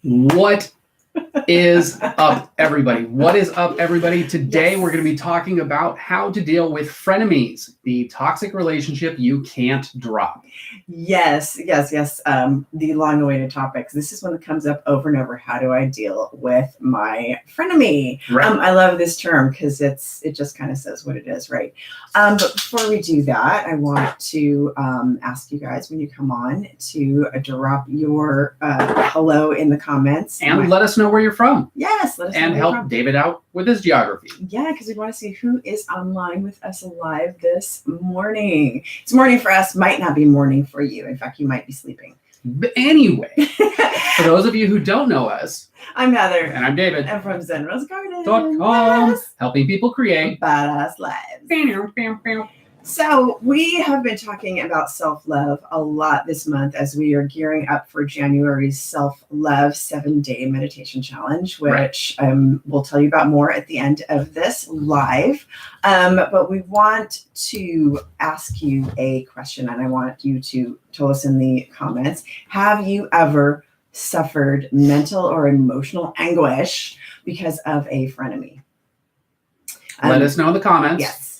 What is up, everybody? What is up, everybody? Today, we're going to be talking about how to deal with frenemies, the toxic relationship you can't drop. Yes. The long-awaited topics. This is one that comes up over and over. How do I deal with my frenemy? Right. I love this term because it just kind of says what it is, right? But before we do that, I want to ask you guys when you come on to drop your hello in the comments. And let us know where you're from. Yes, let us know and where help you're from. David out with his geography. Yeah, because we want to see who is online with us live this morning. It's morning for us, might not be morning for you. In fact, you might be sleeping. But anyway, for those of you who don't know us, I'm Heather. And I'm David. I'm from ZenRoseGarden.com, yes. helping people create badass lives. So we have been talking about self-love a lot this month as we are gearing up for January's self-love 7-day meditation challenge, which we'll tell you about more at the end of this live. But we want to ask you a question, and I want you to tell us in the comments. Have you ever suffered mental or emotional anguish because of a frenemy? Let us know in the comments. Yes.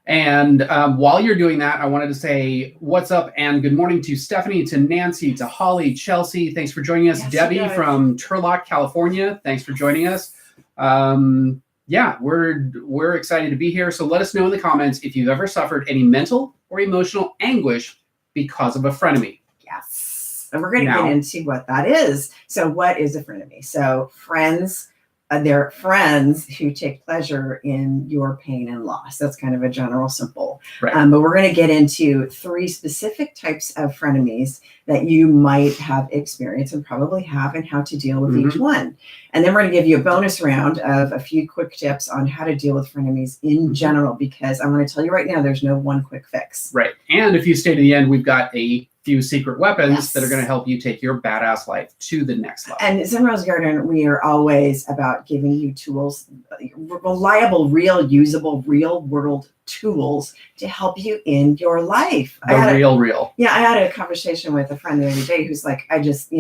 And while you're doing that, I wanted to say what's up and good morning to Stephanie, to Nancy, to Holly, Chelsea. Thanks for joining us. Yes, Debbie from Turlock, California. Thanks for joining us. Yeah, we're excited to be here. So let us know in the comments if you've ever suffered any mental or emotional anguish because of a frenemy. Yes. And we're going to get into what that is. So what is a frenemy? So friends. They're friends who take pleasure in your pain and loss. That's kind of a general simple. Right. But we're going to get into 3 specific types of frenemies that you might have experienced and probably have, and how to deal with each one. And then we're going to give you a bonus round of a few quick tips on how to deal with frenemies in general, because I'm going to tell you right now, there's no one quick fix. Right. And if you stay to the end, we've got a few secret weapons that are going to help you take your badass life to the next level. And Zen Rose Garden, we are always about giving you tools, reliable, real, usable, real world tools to help you in your life. Real. Yeah, I had a conversation with a friend the other day who's like, I just,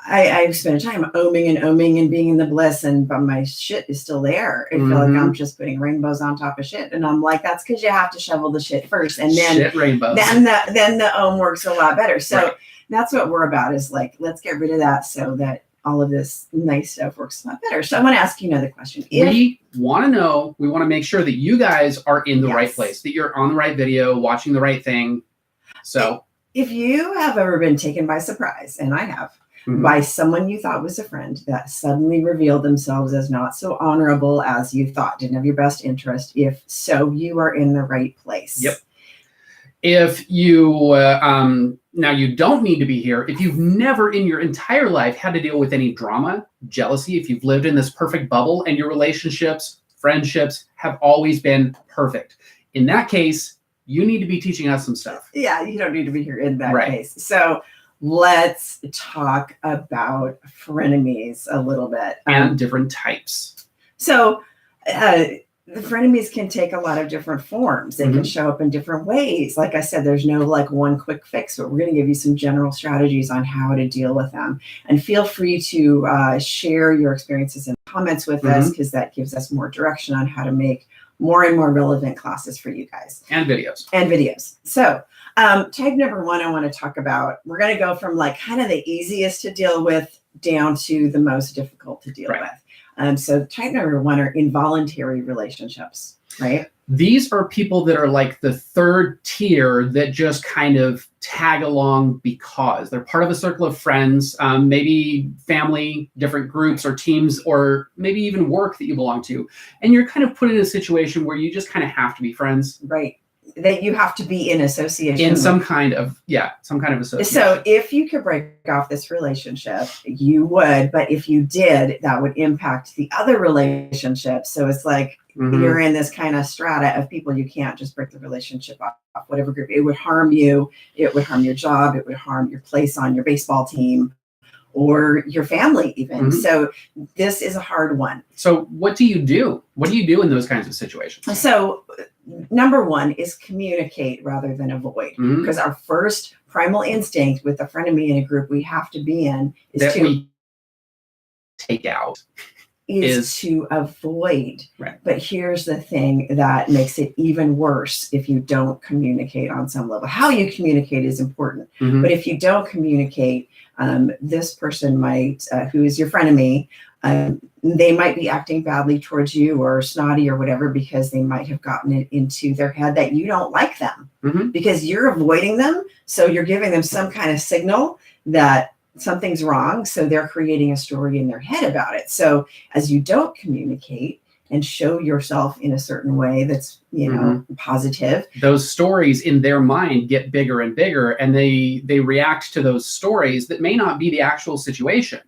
I spend time oming and being in the bliss, but my shit is still there. I feel like I'm just putting rainbows on top of shit. And I'm like, that's because you have to shovel the shit first. And then shit rainbows. Then the om works a lot better. So that's what we're about, is like, let's get rid of that so that all of this nice stuff works a lot better. So I want to ask you another question. We want to make sure that you guys are in the right place, that you're on the right video, watching the right thing. So if you have ever been taken by surprise, and I have, by someone you thought was a friend that suddenly revealed themselves as not so honorable as you thought, didn't have your best interest, if so, you are in the right place. Yep. If you, now you don't need to be here, if you've never in your entire life had to deal with any drama, jealousy, if you've lived in this perfect bubble and your relationships, friendships have always been perfect, in that case, you need to be teaching us some stuff. Yeah, you don't need to be here in that case. So let's talk about frenemies a little bit. And different types. So the frenemies can take a lot of different forms. They can show up in different ways. Like I said, there's no like one quick fix, but we're going to give you some general strategies on how to deal with them. And feel free to share your experiences in comments with us, because that gives us more direction on how to make more and more relevant classes for you guys. And videos. So type number 1 I want to talk about, we're going to go from like kind of the easiest to deal with down to the most difficult to deal with. So type number 1 are involuntary relationships, right? These are people that are like the third tier that just kind of tag along because they're part of a circle of friends, maybe family, different groups or teams, or maybe even work that you belong to. And you're kind of put in a situation where you just kind of have to be friends. Right. That you have to be in association in some kind of association. So if you could break off this relationship, you would, but if you did, that would impact the other relationships. So it's like you're in this kind of strata of people. You can't just break the relationship off, whatever group. It would harm you. It would harm your job. It would harm your place on your baseball team or your family even. So this is a hard one. So what do you do? What do you do in those kinds of situations? So number 1 is communicate rather than avoid, because our first primal instinct with a frenemy in a group we have to be in is take out is to avoid. Right. But here's the thing that makes it even worse if you don't communicate on some level. How you communicate is important. Mhm. But if you don't communicate, this person might, who is your frenemy, they might be acting badly towards you or snotty or whatever because they might have gotten it into their head that you don't like them because you're avoiding them. So you're giving them some kind of signal that something's wrong. So they're creating a story in their head about it. So as you don't communicate and show yourself in a certain way that's, positive, those stories in their mind get bigger and bigger, and they react to those stories that may not be the actual situation.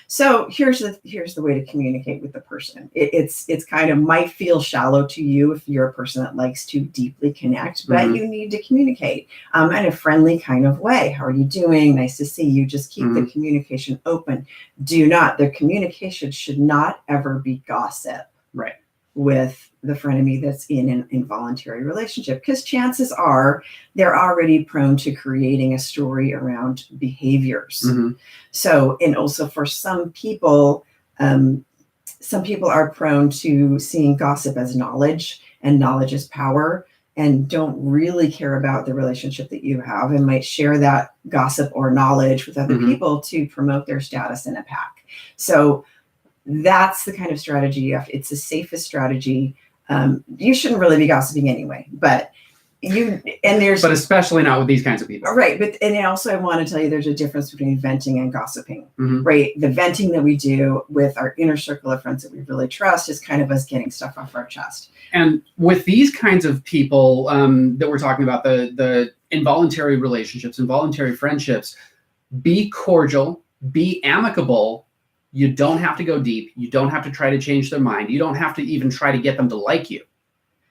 So here's the way to communicate with the person. It's kind of might feel shallow to you if you're a person that likes to deeply connect, but you need to communicate in a friendly kind of way. How are you doing? Nice to see you. Just keep the communication open. The communication should not ever be gossip. Right. With the frenemy that's in an involuntary relationship, because chances are they're already prone to creating a story around behaviors. So, and also for some people are prone to seeing gossip as knowledge, and knowledge is power, and don't really care about the relationship that you have and might share that gossip or knowledge with other people to promote their status in a pack. So that's the kind of strategy you have. It's the safest strategy. You shouldn't really be gossiping anyway, but especially not with these kinds of people. Right. And also I want to tell you there's a difference between venting and gossiping, right? The venting that we do with our inner circle of friends that we really trust is kind of us getting stuff off our chest. And with these kinds of people that we're talking about, the involuntary relationships, involuntary friendships, be cordial, be amicable. You don't have to go deep. You don't have to try to change their mind. You don't have to even try to get them to like you.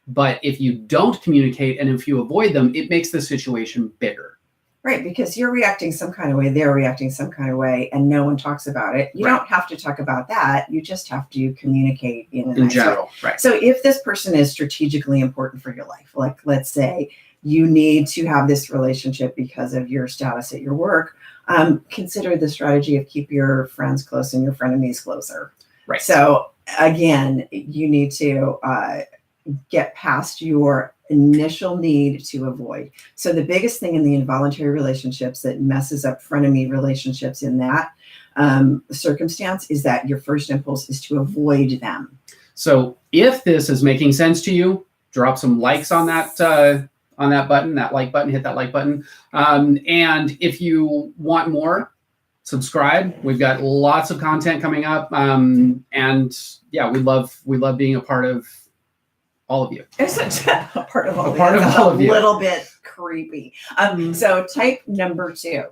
But if you don't communicate and if you avoid them, it makes the situation bigger. Right, because you're reacting some kind of way, they're reacting some kind of way, and no one talks about it. You don't have to talk about that. You just have to communicate in a nice general way. Right. So if this person is strategically important for your life, like let's say you need to have this relationship because of your status at your work, consider the strategy of keep your friends close and your frenemies closer. Right. So again, you need to get past your initial need to avoid. So the biggest thing in the involuntary relationships that messes up frenemy relationships in that circumstance is that your first impulse is to avoid them. So if this is making sense to you, drop some likes on that button, that like button, hit that like button. And if you want more, subscribe. We've got lots of content coming up. And yeah, we love being a part of all of you. It's a part of all of you. A little bit creepy. So type number 2,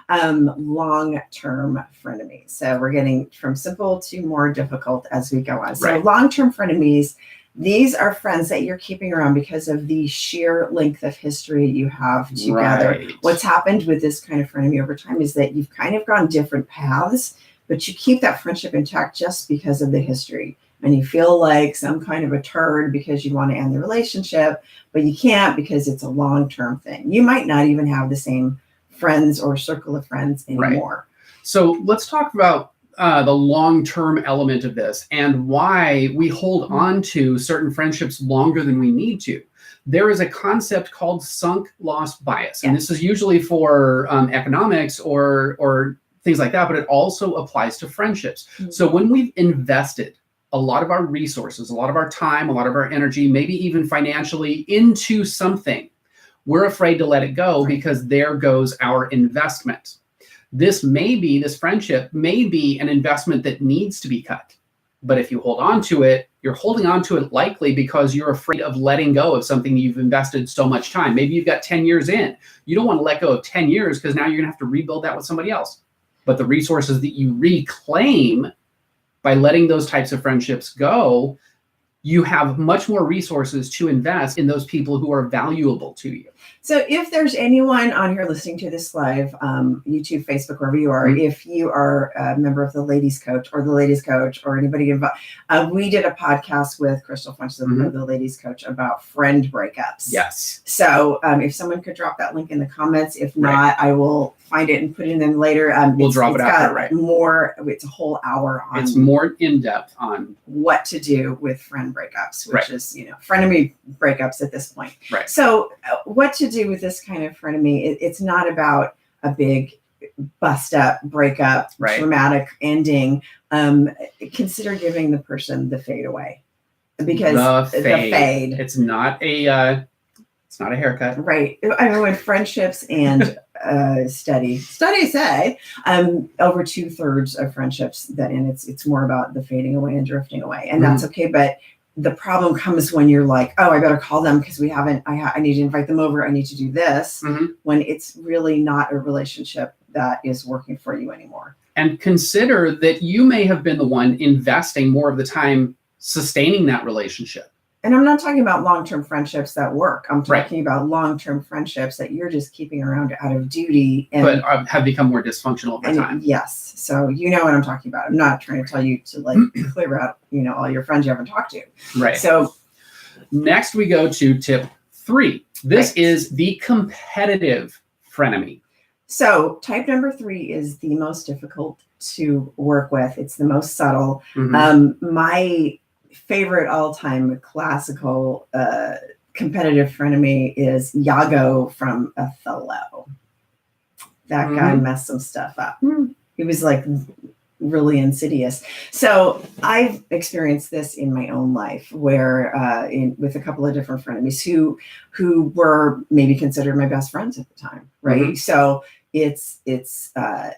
long-term frenemies. So we're getting from simple to more difficult as we go on. So long-term frenemies, these are friends that you're keeping around because of the sheer length of history you have together. Right. What's happened with this kind of frenemy over time is that you've kind of gone different paths, but you keep that friendship intact just because of the history. And you feel like some kind of a turd because you want to end the relationship, but you can't because it's a long-term thing. You might not even have the same friends or circle of friends anymore. Right. So let's talk about the long-term element of this and why we hold on to certain friendships longer than we need to. There is a concept called sunk loss bias. And this is usually for economics or things like that, but it also applies to friendships. So when we've invested a lot of our resources, a lot of our time, a lot of our energy, maybe even financially into something, we're afraid to let it go because there goes our investment. This friendship may be an investment that needs to be cut. But if you hold on to it, you're holding on to it likely because you're afraid of letting go of something you've invested so much time. Maybe you've got 10 years in. You don't want to let go of 10 years because now you're going to have to rebuild that with somebody else. But the resources that you reclaim by letting those types of friendships go, you have much more resources to invest in those people who are valuable to you. So if there's anyone on here listening to this live, YouTube, Facebook, wherever you are, if you are a member of the Ladies Coach or the Ladies Coach or anybody involved, we did a podcast with Crystal Funches of the Ladies Coach about friend breakups. Yes. So if someone could drop that link in the comments, if not, I will find it and put it in later. We'll drop it after, right? More, it's a whole hour on. It's more in depth on what to do with friend breakups, which is frenemy breakups at this point. Right. So what to do with this kind of frenemy? It's not about a big bust up, breakup, dramatic ending. Consider giving the person the fade away, because the fade. It's not a haircut. Right. I mean, when friendships and studies say over 2/3 of friendships that end, it's more about the fading away and drifting away, and that's okay. But the problem comes when you're like, oh, I better call them because I need to invite them over. I need to do this, when it's really not a relationship that is working for you anymore. And consider that you may have been the one investing more of the time sustaining that relationship. And I'm not talking about long-term friendships that work. I'm talking about long-term friendships that you're just keeping around out of duty, but have become more dysfunctional over time. Yes. So you know what I'm talking about. I'm not trying to tell you to like clear out, all your friends you haven't talked to. Right. So next we go to tip 3. This is the competitive frenemy. So type number 3 is the most difficult to work with. It's the most subtle. My favorite all-time classical competitive frenemy is Iago from Othello. That guy messed some stuff up. He was like really insidious. So I've experienced this in my own life, where with a couple of different frenemies who were maybe considered my best friends at the time, right? So it's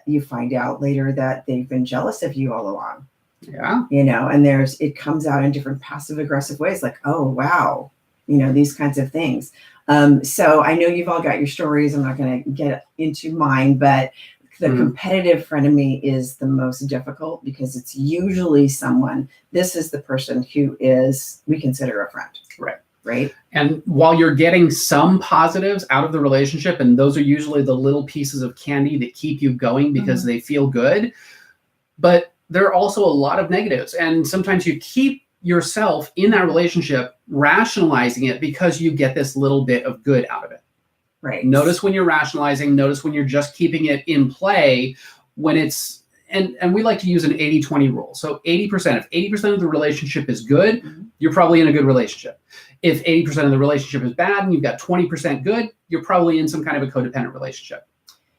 you find out later that they've been jealous of you all along. Yeah. And it comes out in different passive aggressive ways, like, oh, wow, these kinds of things. So I know you've all got your stories. I'm not going to get into mine, but the competitive frenemy is the most difficult, because it's usually this is the person who we consider a friend. Right. And while you're getting some positives out of the relationship, and those are usually the little pieces of candy that keep you going because they feel good, but there are also a lot of negatives. And sometimes you keep yourself in that relationship rationalizing it because you get this little bit of good out of it. Right. Notice when you're rationalizing, notice when you're just keeping it in play, when it's, and we like to use an 80-20 rule. So 80%, if 80% of the relationship is good, you're probably in a good relationship. If 80% of the relationship is bad and you've got 20% good, you're probably in some kind of a codependent relationship.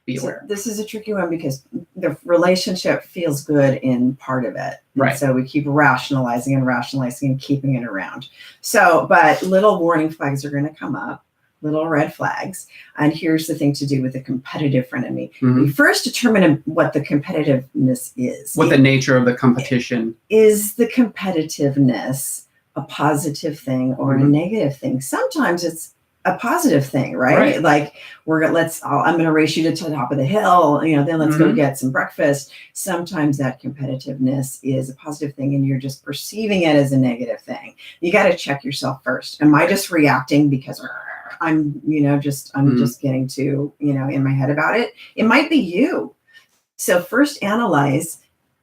Be aware. This is a tricky one, because the relationship feels good in part of it. Right. So we keep rationalizing and keeping it around. So, but little warning flags are going to come up, little red flags. And here's the thing to do with the competitive frenemy. You first determine what the competitiveness is. What the nature of the competition. Is the competitiveness a positive thing or a negative thing? Sometimes it's a positive thing, right? Like I'm going to race you to the top of the hill, then let's go get some breakfast. Sometimes that competitiveness is a positive thing, and you're just perceiving it as a negative thing. You got to check yourself first. Am I just reacting because I'm just getting too, in my head about it? It might be you. So first analyze,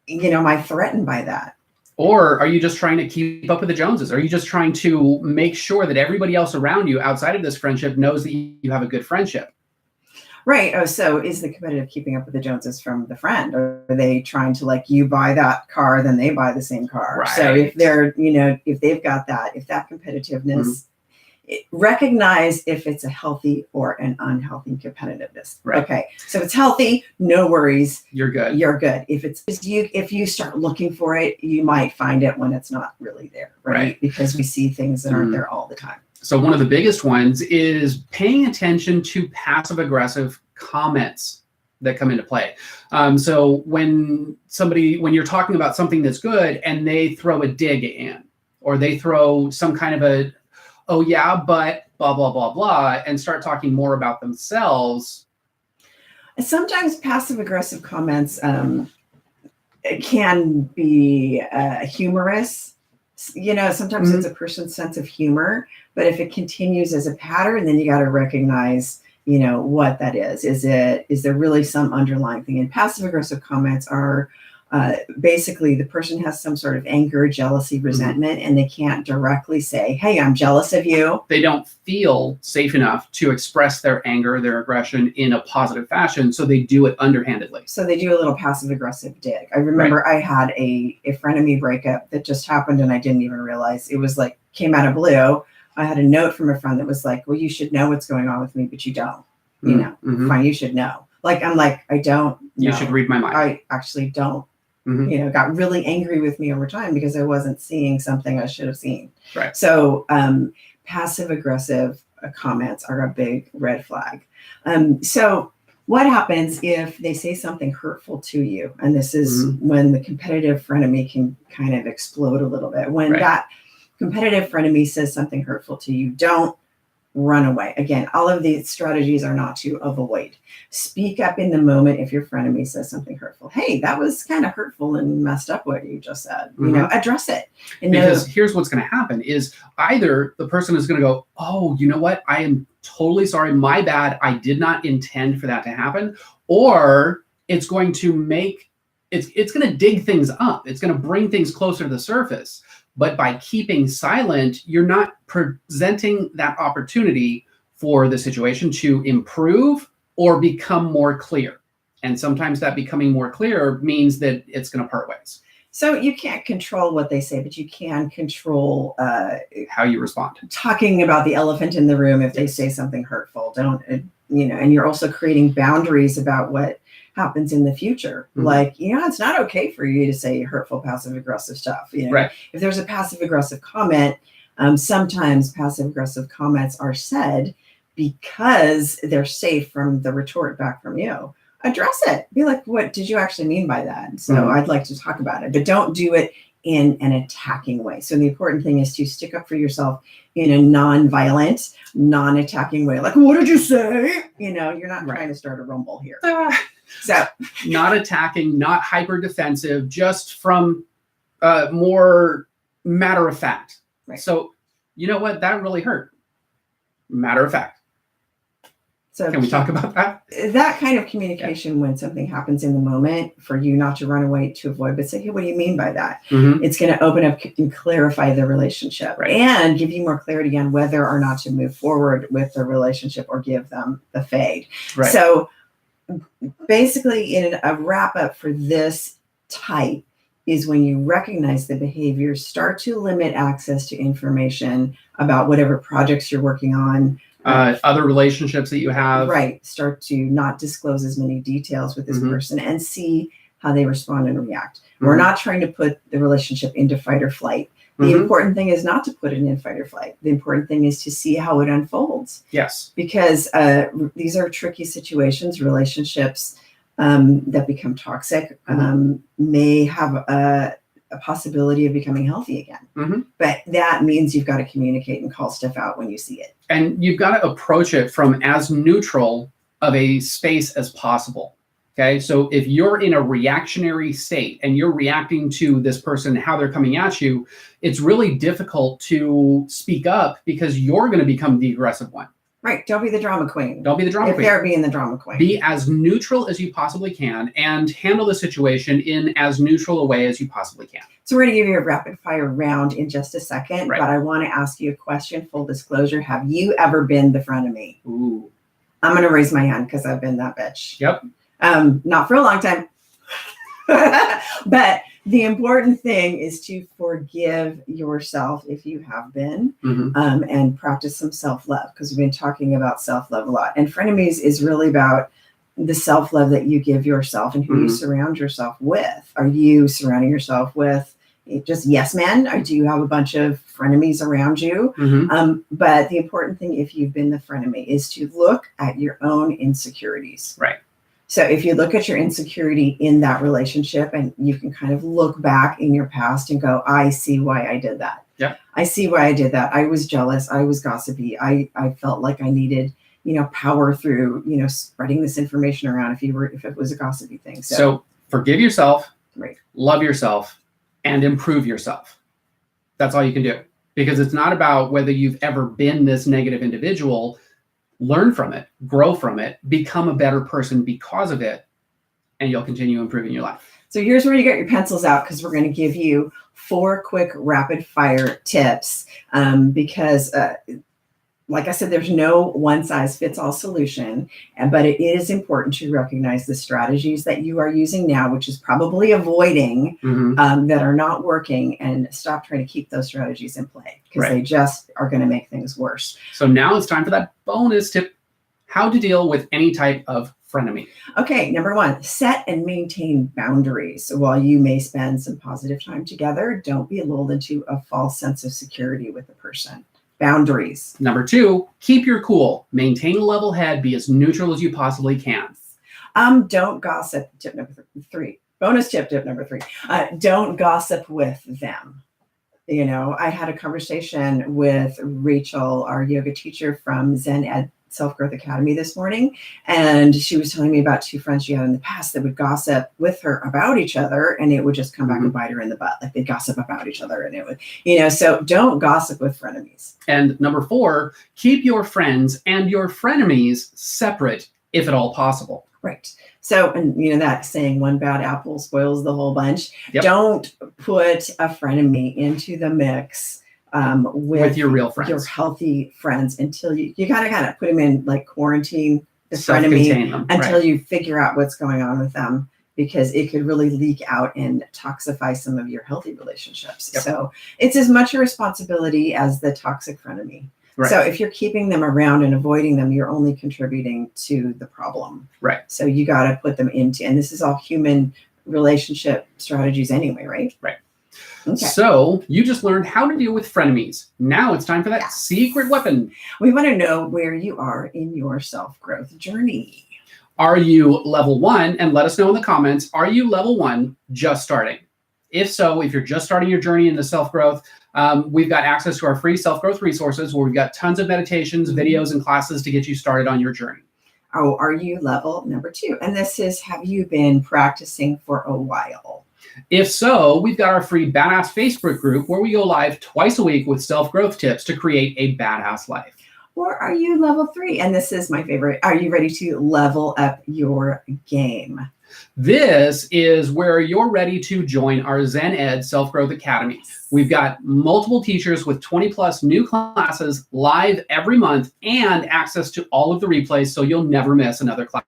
am I threatened by that? Or are you just trying to keep up with the Joneses? Are you just trying to make sure that everybody else around you outside of this friendship knows that you have a good friendship? Right. Oh, so is the competitive keeping up with the Joneses from the friend? Or are they trying to, you buy that car, then they buy the same car? Right. So if they're, if they've got that, if that competitiveness, recognize if it's a healthy or an unhealthy competitiveness. Right. Okay. So if it's healthy, no worries. You're good. You're good. If you start looking for it, you might find it when it's not really there. Right. Because we see things that aren't there all the time. So one of the biggest ones is paying attention to passive aggressive comments that come into play. So when you're talking about something that's good and they throw a dig in, or they throw some kind of a, oh yeah, but blah, blah, blah, blah, and start talking more about themselves. Sometimes passive aggressive comments can be humorous. Sometimes it's a person's sense of humor, But if it continues as a pattern, then you got to recognize, what that is. Is there really some underlying thing? And passive aggressive comments are basically the person has some sort of anger, jealousy, resentment, and they can't directly say, hey, I'm jealous of you. They don't feel safe enough to express their anger, their aggression in a positive fashion, so they do it underhandedly. So they do a little passive aggressive dig. I remember I had a frenemy breakup that just happened and I didn't even realize. It was like, came out of blue. I had a note from a friend that was like, well, you should know what's going on with me, but you don't, fine, you should know. Like, I'm like, I don't know. You should read my mind. I actually don't. Got really angry with me over time because I wasn't seeing something I should have seen. Right. So passive aggressive comments are a big red flag. So what happens if they say something hurtful to you? And this is when the competitive frenemy can kind of explode a little bit. When that competitive frenemy says something hurtful to you, don't run away. Again, all of these strategies are not to avoid. Speak up in the moment if your frenemy says something hurtful. Hey, that was kind of hurtful and messed up what you just said. Address it. And because here's what's going to happen is either the person is going to go, oh, you know what? I am totally sorry. My bad. I did not intend for that to happen. Or it's going to it's going to dig things up. It's going to bring things closer to the surface. But by keeping silent, you're not presenting that opportunity for the situation to improve or become more clear. And sometimes that becoming more clear means that it's going to part ways. So you can't control what they say, but you can control how you respond. Talking about the elephant in the room if they say something hurtful. Don't, and you're also creating boundaries about what happens in the future. Like, it's not okay for you to say hurtful, passive aggressive stuff. If there's a passive aggressive comment, sometimes passive aggressive comments are said because they're safe from the retort back from you. Address it. Be like, what did you actually mean by that? So I'd like to talk about it, but don't do it in an attacking way. So the important thing is to stick up for yourself in a non-violent, non-attacking way. Like, what did you say? You're not trying to start a rumble here. So not attacking, not hyper defensive, just from more matter of fact. Right. So you know what? That really hurt. Matter of fact. So can we talk about that? That kind of communication when something happens in the moment, for you not to run away to avoid, but say, hey, what do you mean by that? It's going to open up and clarify the relationship and give you more clarity on whether or not to move forward with the relationship or give them the fade. Right. So basically, in a wrap up for this type is when you recognize the behaviors, start to limit access to information about whatever projects you're working on, other relationships that you have. Right. Start to not disclose as many details with this person and see how they respond and react. We're not trying to put the relationship into fight or flight. The important thing is not to put it in fight or flight. The important thing is to see how it unfolds. Yes. Because these are tricky situations. Relationships that become toxic may have a possibility of becoming healthy again. But that means you've got to communicate and call stuff out when you see it. And you've got to approach it from as neutral of a space as possible. Okay. So if you're in a reactionary state and you're reacting to this person, how they're coming at you, it's really difficult to speak up because you're going to become the aggressive one. Right. Don't be the drama queen. Don't be the drama queen. If they're being the drama queen. Be as neutral as you possibly can and handle the situation in as neutral a way as you possibly can. So we're going to give you a rapid fire round in just a second, but I want to ask you a question. Full disclosure. Have you ever been the frenemy? Ooh. I'm going to raise my hand because I've been that bitch. Yep. Not for a long time. But the important thing is to forgive yourself if you have been, and practice some self-love, because we've been talking about self-love a lot. And Frenemies is really about the self-love that you give yourself and who you surround yourself with. Are you surrounding yourself with just yes men, or do you have a bunch of frenemies around you? But the important thing, if you've been the frenemy, is to look at your own insecurities. Right. So if you look at your insecurity in that relationship and you can kind of look back in your past and go, I see why I did that. Yeah. I see why I did that. I was jealous. I was gossipy. I felt like I needed, power through, spreading this information around if it was a gossipy thing. So forgive yourself, right. Love yourself, and improve yourself. That's all you can do. because it's not about whether you've ever been this negative individual. Learn from it, grow from it, become a better person because of it, and you'll continue improving your life. So here's where you get your pencils out, because we're going to give you 4 quick rapid fire tips, because like I said, there's no one size fits all solution, but it is important to recognize the strategies that you are using now, which is probably avoiding, that are not working, and stop trying to keep those strategies in play, because they just are going to make things worse. So now it's time for that bonus tip, how to deal with any type of frenemy. Okay, number 1, set and maintain boundaries. While you may spend some positive time together, don't be lulled into a false sense of security with the person. Boundaries. Number 2, keep your cool. Maintain a level head. Be as neutral as you possibly can. Don't gossip. Tip number 3. Bonus tip number 3. Don't gossip with them. You know, I had a conversation with Rachel, our yoga teacher from Zen Self-Growth Academy this morning, and she was telling me about 2 friends she had in the past that would gossip with her about each other, and it would just come back and bite her in the butt. Like, they'd gossip about each other, and it would, you know, so don't gossip with frenemies. And number 4, keep your friends and your frenemies separate if at all possible. Right. So, and you know that saying, one bad apple spoils the whole bunch. Yep. Don't put a frenemy into the mix with your real friends, your healthy friends, until you gotta kind of put them in like quarantine, the self-contain frenemy, them, until you figure out what's going on with them, because it could really leak out and toxify some of your healthy relationships. Yep. So it's as much a responsibility as the toxic frenemy. Right. So if you're keeping them around and avoiding them, you're only contributing to the problem. Right. So you got to put them into, and this is all human relationship strategies anyway, right? Right. Okay. So you just learned how to deal with frenemies. Now it's time for that secret weapon. We want to know where you are in your self-growth journey. Are you level 1? And let us know in the comments, are you level 1 just starting? If so, if you're just starting your journey into self-growth, we've got access to our free self-growth resources where we've got tons of meditations, videos, and classes to get you started on your journey. Oh, are you level number 2? And this is, have you been practicing for a while? If so, we've got our free Badass Facebook group where we go live twice a week with self-growth tips to create a badass life. Or are you level 3? And this is my favorite. Are you ready to level up your game? This is where you're ready to join our Zen Ed Self-Growth Academy. We've got multiple teachers with 20 plus new classes live every month and access to all of the replays, so you'll never miss another class.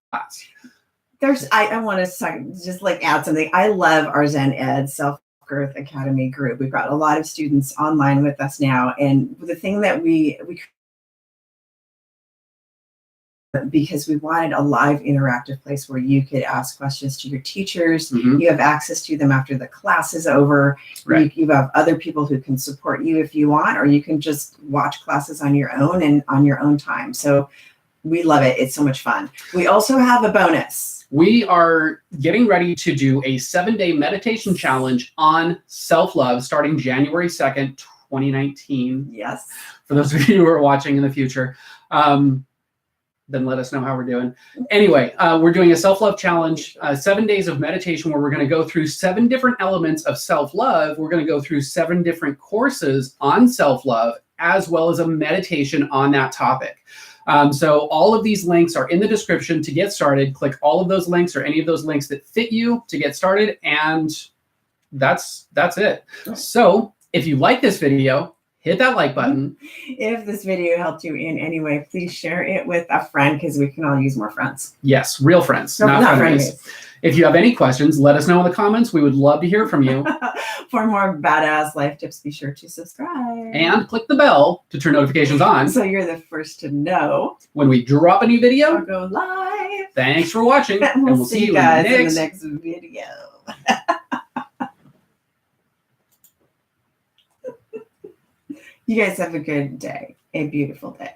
I want to just like add something. I love our Zen Ed Self-Growth Academy group. We've got a lot of students online with us now. And the thing that we because we wanted a live interactive place where you could ask questions to your teachers. You have access to them after the class is over. Right. You have other people who can support you if you want, or you can just watch classes on your own and on your own time. So we love it. It's so much fun. We also have a bonus. We are getting ready to do a 7-day meditation challenge on self-love starting January 2nd, 2019. Yes. For those of you who are watching in the future. Then let us know how we're doing. Anyway, we're doing a self-love challenge, 7 days of meditation where we're going to go through 7 different elements of self-love. We're going to go through 7 different courses on self-love, as well as a meditation on that topic. So all of these links are in the description to get started. Click all of those links or any of those links that fit you to get started. And that's it. So if you like this video, hit that like button. If this video helped you in any way, please share it with a friend, because we can all use more friends. Yes, real friends, not frenemies. If you have any questions, let us know in the comments. We would love to hear from you. For more badass life tips, be sure to subscribe. And click the bell to turn notifications on. So you're the first to know when we drop a new video. Or go live. Thanks for watching. And we'll see you guys in the next video. You guys have a good day, a beautiful day.